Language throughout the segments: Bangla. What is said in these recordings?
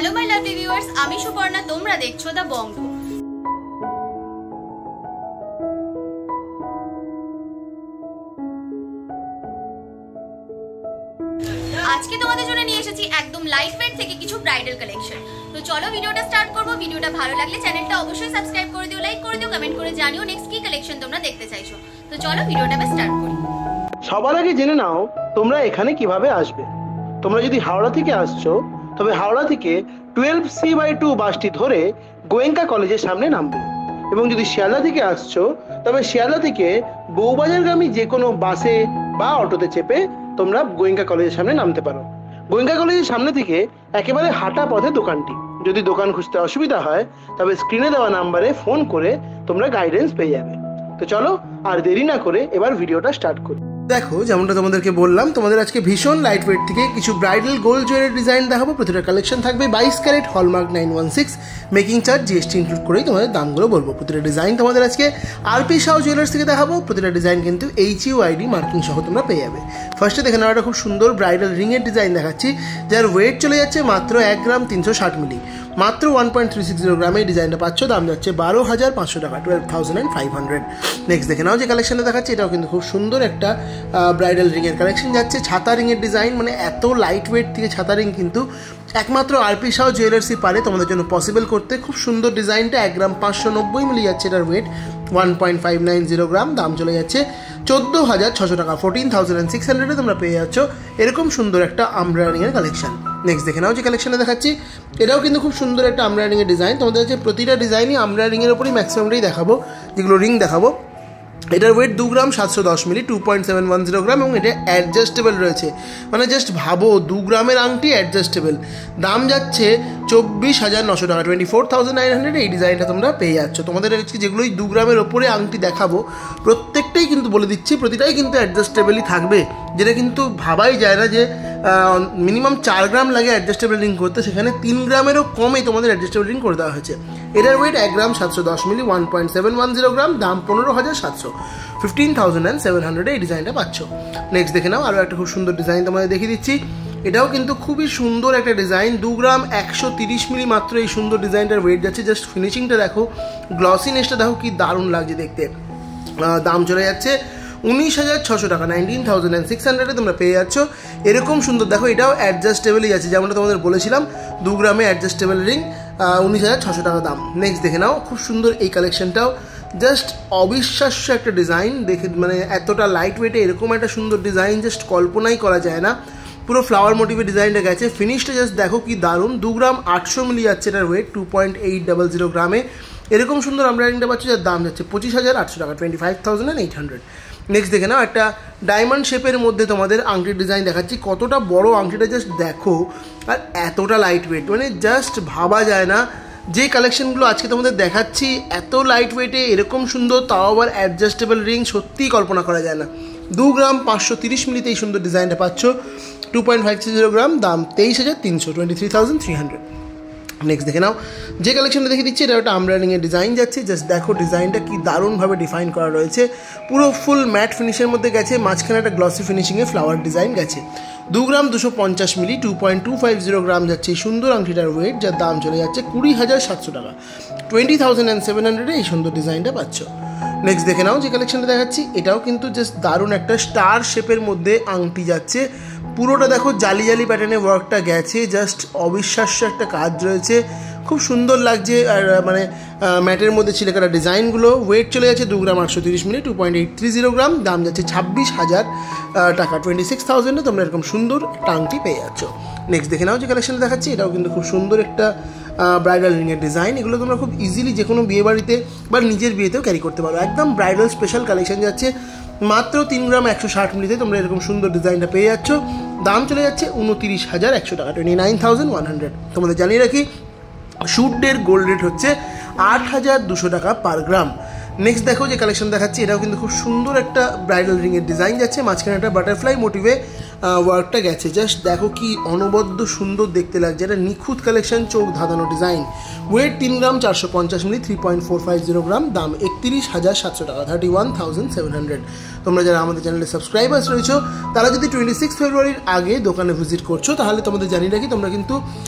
हेलो माय लवली व्यूअर्स, आमी सुपर्णा, তোমরা দেখছো দা বঙ্গ। আজকে তোমাদের জন্য নিয়ে এসেছি একদম লাইট ওয়েট থেকে কিছু ব্রাইডাল কালেকশন। তো চলো ভিডিওটা স্টার্ট করব। ভিডিওটা ভালো লাগলে চ্যানেলটা অবশ্যই সাবস্ক্রাইব করে দিও, লাইক করে দিও, কমেন্ট করে জানিও নেক্সট কি কালেকশন তোমরা দেখতে চাইছো। তো চলো ভিডিওটা স্টার্ট করি। সবার আগে জেনে নাও তোমরা এখানে কিভাবে আসবে। তোমরা যদি হাওড়া থেকে আসছো তবে হাওড়া থেকে 12C/2 বাসটি ধরে গোয়েঙ্কা কলেজের সামনে নামবে, এবং যদি শিয়ালদা থেকে আসছো তবে শিয়ালদা থেকে বউবাজারগামী যে কোনো বাসে বা অটোতে চেপে তোমরা গোয়েঙ্কা কলেজের সামনে নামতে পারো। গোয়েঙ্কা কলেজের সামনে থেকে একেবারে হাঁটা পথে দোকানটি। যদি দোকান খুঁজতে অসুবিধা হয় তবে স্ক্রিনে দেওয়া নাম্বারে ফোন করে তোমরা গাইডেন্স পেয়ে যাবে। তো চলো আর দেরি না করে এবার ভিডিওটা স্টার্ট করি। দেখো, যেমনটা তোমাদেরকে বললাম, তোমাদের আজকে ভীষণ লাইট ওয়েট থেকে কিছু ব্রাইডাল গোল্ড জুয়েলারি ডিজাইন দেখাবো। প্রতিটা কালেকশন থাকবে 22 carat hallmark 916, making charge GST include করেই তোমাদের দামগুলো বলবো। প্রতিটা ডিজাইন তোমাদের আজকে আরপি শাহ জুয়েলার্স থেকে দেখাবো। প্রতিটা ডিজাইন কিন্তু HUID মার্কিং সহ তোমরা পেয়ে যাবে। ফার্স্টে দেখে নেওয়া একটা খুব সুন্দর ব্রাইডাল রিংয়ের ডিজাইন দেখাচ্ছি, যার ওয়েট চলে যাচ্ছে মাত্র 1 গ্রাম 360 মিলি। মাত্র 1.360 গ্রামে এই ডিজাইনটা পাচ্ছ। দাম যাচ্ছে 12,500 টাকা, 12,500। নেক্সট দেখে নাও যে কালেকশনটা দেখাচ্ছে, এটাও কিন্তু খুব সুন্দর একটা ব্রাইডাল রিংয়ের কালেকশন যাচ্ছে। ছাতা রিংয়ের ডিজাইন, মানে এত লাইট ওয়েট থেকে ছাতা রিং কিন্তু একমাত্র আরপি শাহ জুয়েলার্সই পারে তোমাদের জন্য পসিবল করতে। খুব সুন্দর ডিজাইনটা, 1 গ্রাম 590 মিলি যাচ্ছে এটার ওয়েট, 1.590 গ্রাম। দাম চলে যাচ্ছে 14,600 টাকা, 14,600 তোমরা পেয়ে যাচ্ছ এরকম সুন্দর একটা আমব্রেলা রিংয়ের কালেকশন। নেক্সট দেখে নাও যে কালেকশনে দেখাচ্ছি, এটাও কিন্তু খুব সুন্দর একটা আমব্রেলা রিংয়ের ডিজাইন। তোমাদের হচ্ছে প্রতিটা ডিজাইনই আমব্রেলা রিংয়ের ওপরই ম্যাক্সিমামটাই দেখাবো, যেগুলো রিং দেখাবো। এটার ওয়েট 2 গ্রাম 710 মিলি, 2.710 গ্রাম, এবং এটা অ্যাডজাস্টেবল রয়েছে। মানে জাস্ট ভাবো, 2 গ্রামের আংটি অ্যাডজাস্টেবল। দাম যাচ্ছে 24,900 টাকা, 24,900। এই ডিজাইনটা তোমরা পেয়ে যাচ্ছ। তোমাদের হচ্ছে যেগুলোই 2 গ্রামের ওপরে আংটি দেখাবো প্রত্যেকটাই কিন্তু বলে দিচ্ছি, প্রতিটাই কিন্তু অ্যাডজাস্টেবলই থাকবে, যেটা কিন্তু ভাবাই যায় না যে মিনিমাম 4 গ্রাম লাগে অ্যাডজাস্টেবল রিং করতে, সেখানে 3 গ্রামেরও কমে তোমাদের অ্যাডজাস্টেবল রিং করে দেওয়া হয়েছে। এটার ওয়েট 1 গ্রাম 710 মিলি, 1.710 গ্রাম। দাম 15,700, 15,700 এই ডিজাইনটা পাচ্ছ। নেক্সট দেখে নাও আরও একটা খুব সুন্দর ডিজাইন তোমাদের দেখিয়ে দিচ্ছি। এটাও কিন্তু খুবই সুন্দর একটা ডিজাইন, 2 গ্রাম 130 মিলি মাত্র এই সুন্দর ডিজাইনটার ওয়েট যাচ্ছে। জাস্ট ফিনিশিংটা দেখো, গ্লসিনেসটা দেখো কি দারুণ লাগছে দেখতে। দাম চলে যাচ্ছে 19,600 টাকা, 19,600 তোমরা পেয়ে যাচ্ছ এরকম সুন্দর। দেখো এটাও অ্যাডজাস্টেবলই আছে, যেমনটা তোমাদের বলেছিলাম 2 গ্রামে অ্যাডজাস্টেবল রিং, 19,600 টাকা দাম। নেক্সট দেখে নাও খুব সুন্দর এই কালেকশনটাও, জাস্ট অবিশ্বাস্য একটা ডিজাইন দেখে, মানে এতটা লাইট ওয়েটে এরকম একটা সুন্দর ডিজাইন জাস্ট কল্পনাই করা যায় না। পুরো ফ্লাওয়ার মোটিভের ডিজাইনটা গেছে, ফিনিশটা জাস্ট দেখো কি দারুণ। 2 গ্রাম 800 মিলি যাচ্ছে এটার ওয়েট, 2.800 গ্রামে এরকম সুন্দর আমরা রিংটা পাচ্ছি, যার দাম যাচ্ছে 25,800 টাকা, 25,800। নেক্সট দেখে নাও একটা ডায়মন্ড শেপের মধ্যে তোমাদের আংটির ডিজাইন দেখাচ্ছি। কতটা বড় আংটিটা জাস্ট দেখো, আর এতটা লাইট ওয়েট, মানে জাস্ট ভাবা যায় না। যে কালেকশনগুলো আজকে তোমাদের দেখাচ্ছি এত লাইট ওয়েটে এরকম সুন্দর, তাও আবার অ্যাডজাস্টেবল রিং, সত্যিই কল্পনা করা যায় না। 2 গ্রাম 530 মিলিতে এই সুন্দর ডিজাইনটা পাচ্ছ, 2.560 গ্রাম। দাম 23,300, 23,300। নেক্সট দেখে নাও যে কালেকশনটা দেখে দিচ্ছি, এটা একটা আমব্রেলা রিংয়ের ডিজাইন যাচ্ছে। জাস্ট দেখো ডিজাইনটা কি দারুণভাবে ডিফাইন করা রয়েছে, পুরো ফুল ম্যাট ফিনিশের মধ্যে গেছে, মাঝখানে একটা গ্লসি ফিনিশিংয়ে ফ্লাওয়ার ডিজাইন গেছে। 2 গ্রাম 250 মিলি, 2.250 গ্রাম যাচ্ছে এই সুন্দর আংটিটার ওয়েট, যার দাম চলে যাচ্ছে 20,700 টাকা, 20,700 এই সুন্দর ডিজাইনটা পাচ্ছ। নেক্সট দেখে নাও যে কালেকশনটা দেখাচ্ছি, এটাও কিন্তু জাস্ট দারুণ একটা স্টার শেপের মধ্যে আংটি যাচ্ছে। পুরোটা দেখো জালি জালি প্যাটার্নে ওয়ার্কটা গেছে, জাস্ট অবিশ্বাস্য একটা কাজ রয়েছে, খুব সুন্দর লাগছে। আর মানে ম্যাটের মধ্যে ছিলেকাটা ডিজাইনগুলো। ওয়েট চলে যাচ্ছে 2 গ্রাম 830 মিলি, 2.830 গ্রাম। দাম যাচ্ছে 26,000 টাকা, 26,000 তোমরা এরকম সুন্দর একটা আংটি পেয়ে যাচ্ছ। নেক্সট দেখে নাও যে কালেকশনটা দেখাচ্ছি, এটাও কিন্তু খুব সুন্দর একটা ব্রাইডাল রিংয়ের ডিজাইন। এগুলো তোমরা খুব ইজিলি যে কোনো বিয়ে বাড়িতে বা নিজের বিয়েতেও ক্যারি করতে পারো। একদম ব্রাইডাল স্পেশাল কালেকশন যাচ্ছে। মাত্র 3 গ্রাম 160 মিলিতে তোমরা এরকম সুন্দর ডিজাইনটা পেয়ে যাচ্ছ। দাম চলে যাচ্ছে 29,100 টাকা, 29,100। তোমাদের জানিয়ে রাখি শুটের গোল্ড রেট হচ্ছে 8,200 টাকা পার গ্রাম। নেক্সট দেখো যে কালেকশন দেখাচ্ছি, এটাও কিন্তু খুব সুন্দর একটা ব্রাইডাল রিংয়ের ডিজাইন যাচ্ছে, মাঝখানে একটা বাটারফ্লাই মোটিভে ওয়ার্কটা গেছে। জাস্ট দেখো কি অনবদ্য সুন্দর দেখতে লাগছে, এটা নিখুঁত কালেকশন, চোখ ধাঁধানো ডিজাইন। ওয়েট 3 গ্রাম 450 মিলি, 3.450 গ্রাম। দাম 31,700 টাকা, 31,700। তোমরা যারা আমাদের চ্যানেলে সাবস্ক্রাইবার্স রয়েছো, তারা যদি 26 ফেব্রুয়ারির আগে দোকানে ভিজিট করছো, তাহলে তোমাদের জানিয়ে রাখি তোমরা কিন্তু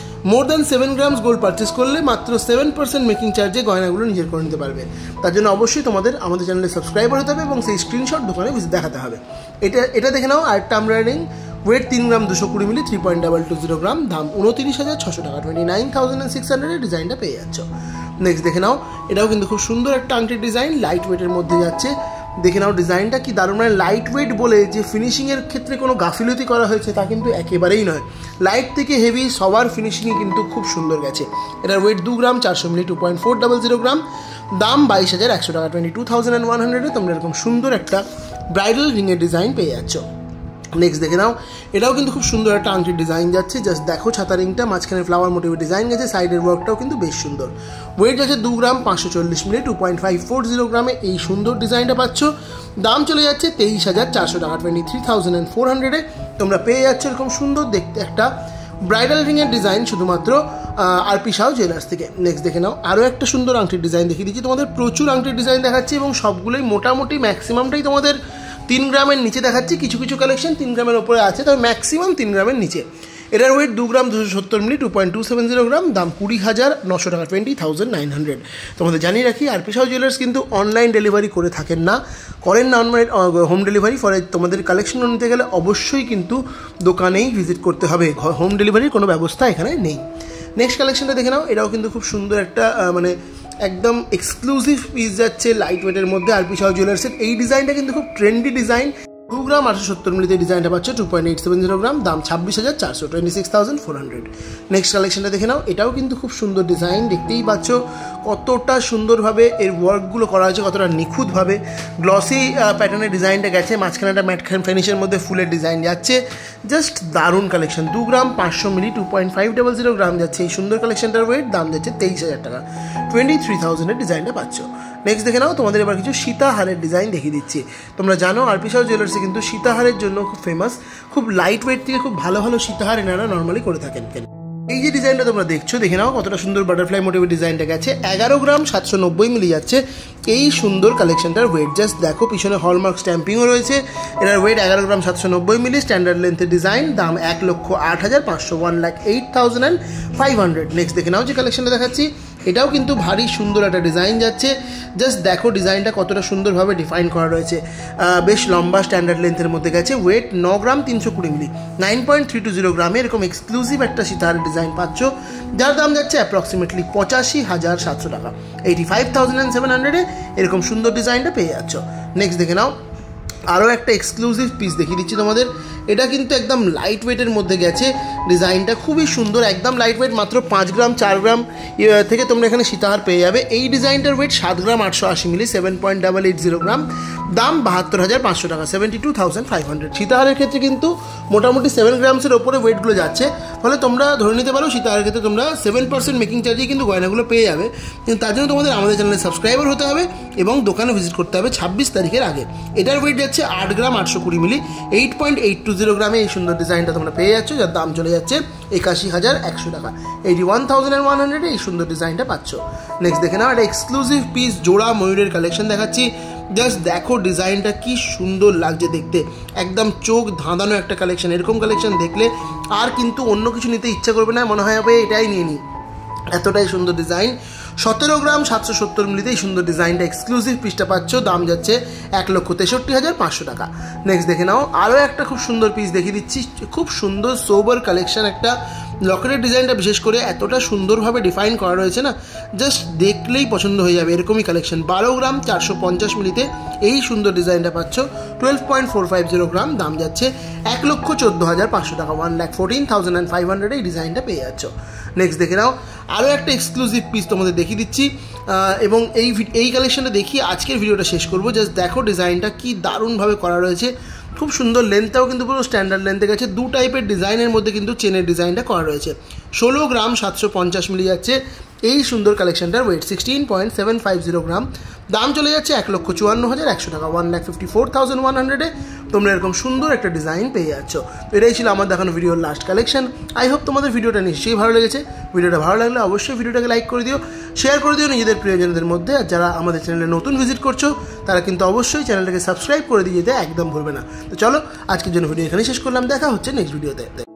more than 7 grams gold purchase করলে মাত্র 7% মেকিং চার্জে গয়নাগুলো নিজের করে নিতে পারবে। তার জন্য অবশ্যই তোমাদের আমাদের চ্যানেলে সাবস্ক্রাইবার হতে হবে এবং সেই স্ক্রিনশট দোকানে দেখাতে হবে। এটা দেখে নাও আরেকটা এমব্রয়ডারিং, ওয়েট 3 গ্রাম 220 মিলি, 3.220 গ্রাম, দাম 29,600 টাকা, 29,600 ডিজাইনটা পেয়ে যাচ্ছ। নেক্সট দেখে নাও, এটাও কিন্তু খুব সুন্দর একটা আংটির ডিজাইন, লাইট ওয়েটের মধ্যে যাচ্ছে। দেখে নাও ডিজাইনটা কি দারুণ, মানে লাইট ওয়েট বলে যে ফিনিশিংয়ের ক্ষেত্রে কোনো গাফিলতি করা হয়েছে তা কিন্তু একেবারেই নয়। লাইট থেকে হেভি সবার ফিনিশিংই কিন্তু খুব সুন্দর গেছে। এটার ওয়েট 2 গ্রাম 400 মিলি, 2.400 গ্রাম, দাম 22,100 টাকা, 22,100 তোমরা এরকম সুন্দর একটা ব্রাইডাল রিংয়ের ডিজাইন পেয়ে যাচ্ছ। নেক্সট দেখে নাও, এটাও কিন্তু খুব সুন্দর একটা আংটির ডিজাইন যাচ্ছে। জাস্ট দেখো ছাতা রিংটা, মাঝখানে ফ্লাওয়ার মোটিভের ডিজাইন গেছে, সাইডের ওয়ার্কটাও কিন্তু বেশ সুন্দর। ওয়েট আছে 2 গ্রাম 540 মিলি, 2.540 গ্রামে এই সুন্দর ডিজাইনটা পাচ্ছ। দাম চলে যাচ্ছে 23,400 টাকা, 23,400 তোমরা পেয়ে যাচ্ছ এরকম সুন্দর দেখতে একটা ব্রাইডাল রিংয়ের ডিজাইন শুধুমাত্র আরপি শাহ জুয়েলার্স থেকে। নেক্সট দেখে নাও, আরও একটা সুন্দর আংটির ডিজাইন দেখিয়ে দিচ্ছি তোমাদের। প্রচুর আংটির ডিজাইন দেখাচ্ছি এবং সবগুলোই মোটামুটি ম্যাক্সিমামটাই তোমাদের 3 গ্রামের নিচে দেখাচ্ছি। কিছু কিছু কালেকশন 3 গ্রামের ওপরে আছে, তবে ম্যাক্সিমাম 3 গ্রামের নিচে। এটার ওয়েট 2 গ্রাম 270 মিলি, 2.270 গ্রাম, দাম 20,900 টাকা, 20,900। তোমাদের জানিয়ে রাখি আরপি শাহ জুয়েলার্স কিন্তু অনলাইন ডেলিভারি করে থাকেন না, করেন না অনলাইন হোম ডেলিভারি। ফলে তোমাদের কালেকশন নিতে গেলে অবশ্যই কিন্তু দোকানেই ভিজিট করতে হবে, হোম ডেলিভারির কোনো ব্যবস্থা এখানে নেই। নেক্সট কালেকশনটা দেখে নাও, এটাও কিন্তু খুব সুন্দর একটা মানে একদম এক্সক্লুসিভ পিস যাচ্ছে লাইট ওয়েটের মধ্যে আরপি শাহ জুয়েলার্সের। এই ডিজাইনটা কিন্তু খুব ট্রেন্ডি ডিজাইন। 2 গ্রাম 870 মিলিতে ডিজাইনটা পাচ্ছ, 2.870 গ্রাম, দাম 26,400, 26,400। নেক্সট কালেকশনটা দেখে নাও, এটাও কিন্তু খুব সুন্দর ডিজাইন। দেখতেই পাচ্ছ কতটা সুন্দরভাবে এর ওয়ার্কগুলো করা হয়েছে, কতটা নিখুঁতভাবে গ্লসি প্যাটার্নের ডিজাইনটা গেছে। মাঝখানে একটা ম্যাট ফিনিশের মধ্যে ফুলের ডিজাইন যাচ্ছে, জাস্ট দারুণ কালেকশন। 2 গ্রাম 500 মিলি, 2.500 গ্রাম যাচ্ছে এই সুন্দর কালেকশনটার ওয়েট, দাম যাচ্ছে 23,000 টাকা, 23,000 ডিজাইনটা পাচ্ছ। নেক্সট দেখে নাও, তোমাদের এবার কিছু সীতাহারের ডিজাইন দেখিয়ে দিচ্ছি। তোমরা জানো আরপি শাহ জুয়েলার্সে কিন্তু সীতাহারের জন্য খুব ফেমাস, খুব লাইট ওয়েট থেকে খুব ভালো ভালো সীতাহার এনারা নর্মালি করে থাকেন। এই যে ডিজাইনটা তোমরা দেখছো, দেখে নাও কতটা সুন্দর বাটারফ্লাই মোটিভের ডিজাইনটা গেছে। 11 গ্রাম 790 মিলি যাচ্ছে এই সুন্দর কালেকশনটার ওয়েট। জাস্ট দেখো পিছনে হলমার্ক স্ট্যাম্পিংও রয়েছে। এটার ওয়েট 11 গ্রাম 790 মিলি, স্ট্যান্ডার্ড লেন্থের ডিজাইন, দাম 1,08,500, 1,08,500। নেক্সট দেখে নাও যে কালেকশনটা দেখাচ্ছি, এটাও কিন্তু ভারী সুন্দর একটা ডিজাইন যাচ্ছে। জাস্ট দেখো ডিজাইনটা কতটা সুন্দরভাবে ডিফাইন করা রয়েছে, বেশ লম্বা স্ট্যান্ডার্ড লেন্থের মধ্যে গেছে। ওয়েট 9 গ্রাম 320 মিলি, 9.320 গ্রামে এরকম এক্সক্লুসিভ একটা সীতাহারের ডিজাইন পাচ্ছ, যার দাম যাচ্ছে অ্যাপ্রক্সিমেটলি 85,700 টাকা, 85,700 এরকম সুন্দর ডিজাইনটা পেয়ে যাচ্ছ। নেক্সট দেখে নাও, আরও একটা এক্সক্লুসিভ পিস দেখিয়ে দিচ্ছি তোমাদের। এটা কিন্তু একদম লাইট ওয়েটের মধ্যে গেছে, ডিজাইনটা খুবই সুন্দর, একদম লাইট ওয়েট। মাত্র 5 গ্রাম 4 গ্রাম থেকে তোমরা এখানে সীতাহার পেয়ে যাবে। এই ডিজাইনটার ওয়েট 7 গ্রাম 880 মিলি, 7.880 গ্রাম, দাম 72,500 টাকা, 72,500। সীতাহারের ক্ষেত্রে কিন্তু মোটামুটি 7 গ্রামসের ওপরে ওয়েটগুলো যাচ্ছে, ফলে তোমরা ধরে নিতে পারো সীতাহারের ক্ষেত্রে তোমরা 7% মেকিং চার্জেই কিন্তু গয়নাগুলো পেয়ে যাবে। কিন্তু তার জন্য তোমাদের আমাদের চ্যানেলে সাবস্ক্রাইবার হতে হবে এবং দোকানে ভিজিট করতে হবে 26 তারিখের আগে। এটার ওয়েট যাচ্ছে 8 গ্রাম 820 মিলি, 8.820 গ্রামে এই সুন্দর ডিজাইনটা তোমরা পেয়ে যাচ্ছ, যার দাম চলে যাচ্ছে 81,100 টাকা, 81,100 এই সুন্দর ডিজাইনটা পাচ্ছ। নেক্সট দেখে নাও, একটা এক্সক্লুসিভ পিস জোড়া ময়ূরের কালেকশন দেখাচ্ছি। জাস্ট দেখো ডিজাইনটা কি সুন্দর লাগছে দেখতে, একদম চোখ ধাঁধানো একটা কালেকশন। এরকম কালেকশন দেখলে আর কিন্তু অন্য কিছু নিতে ইচ্ছা করবে না, মনে হয় এটাই নিয়ে নিই, এতটাই সুন্দর ডিজাইন। 17 গ্রাম 770 মিলিতে এই সুন্দর ডিজাইনটা এক্সক্লুসিভ পিসটা পাচ্ছ, দাম যাচ্ছে 1,63,500 টাকা। নেক্সট দেখে নাও, আরও একটা খুব সুন্দর পিস দেখিয়ে দিচ্ছি। খুব সুন্দর সোবার কালেকশন, একটা লকেটের ডিজাইনটা বিশেষ করে এতটা সুন্দরভাবে ডিফাইন করা রয়েছে না, জাস্ট দেখলেই পছন্দ হয়ে যাবে এরকমই কালেকশন। 12 গ্রাম 450 মিলিতে এই সুন্দর ডিজাইনটা পাচ্ছ, 12.450 গ্রাম, দাম যাচ্ছে 1,14,500 টাকা, 1,14,500 এই ডিজাইনটা পেয়ে যাচ্ছ। নেক্সট দেখে নাও, আরও একটা এক্সক্লুসিভ পিস তোমাদের দেখিয়ে দিচ্ছি এবং এই কালেকশনটা দেখিয়ে আজকের ভিডিওটা শেষ করবো। জাস্ট দেখো ডিজাইনটা কি দারুণভাবে করা রয়েছে, খুব সুন্দর। লেন্থটাও কিন্তু পুরো স্ট্যান্ডার্ড লেন্থে গেছে। 2 টাইপের ডিজাইনের মধ্যে কিন্তু চেনের ডিজাইনটা করা রয়েছে। 16 গ্রাম 750 মিলি যাচ্ছে এই সুন্দর কালেকশনটার ওয়েট, 16.750 গ্রাম, দাম চলে যাচ্ছে 1,54,100 টাকা, 1,54,100 তোমরা এরকম সুন্দর একটা ডিজাইন পেয়ে যাচ্ছ। তো এটাই ছিল আমার দেখানো ভিডিওর লাস্ট কালেকশন। আই হোপ তোমাদের ভিডিওটা নিশ্চয়ই ভালো লেগেছে। ভিডিওটা ভালো লাগলে অবশ্যই ভিডিওটাকে লাইক করে দিও, শেয়ার করে দিও নিজেদের প্রিয়জনদের মধ্যে। আর যারা আমাদের চ্যানেলে নতুন ভিজিট করছো তারা কিন্তু অবশ্যই চ্যানেলটাকে সাবস্ক্রাইব করে দিয়ে যেতে একদম ভুলবে না। তো চলো আজকের জন্য ভিডিও এখানে শেষ করলাম, দেখা হচ্ছে নেক্সট ভিডিওতে।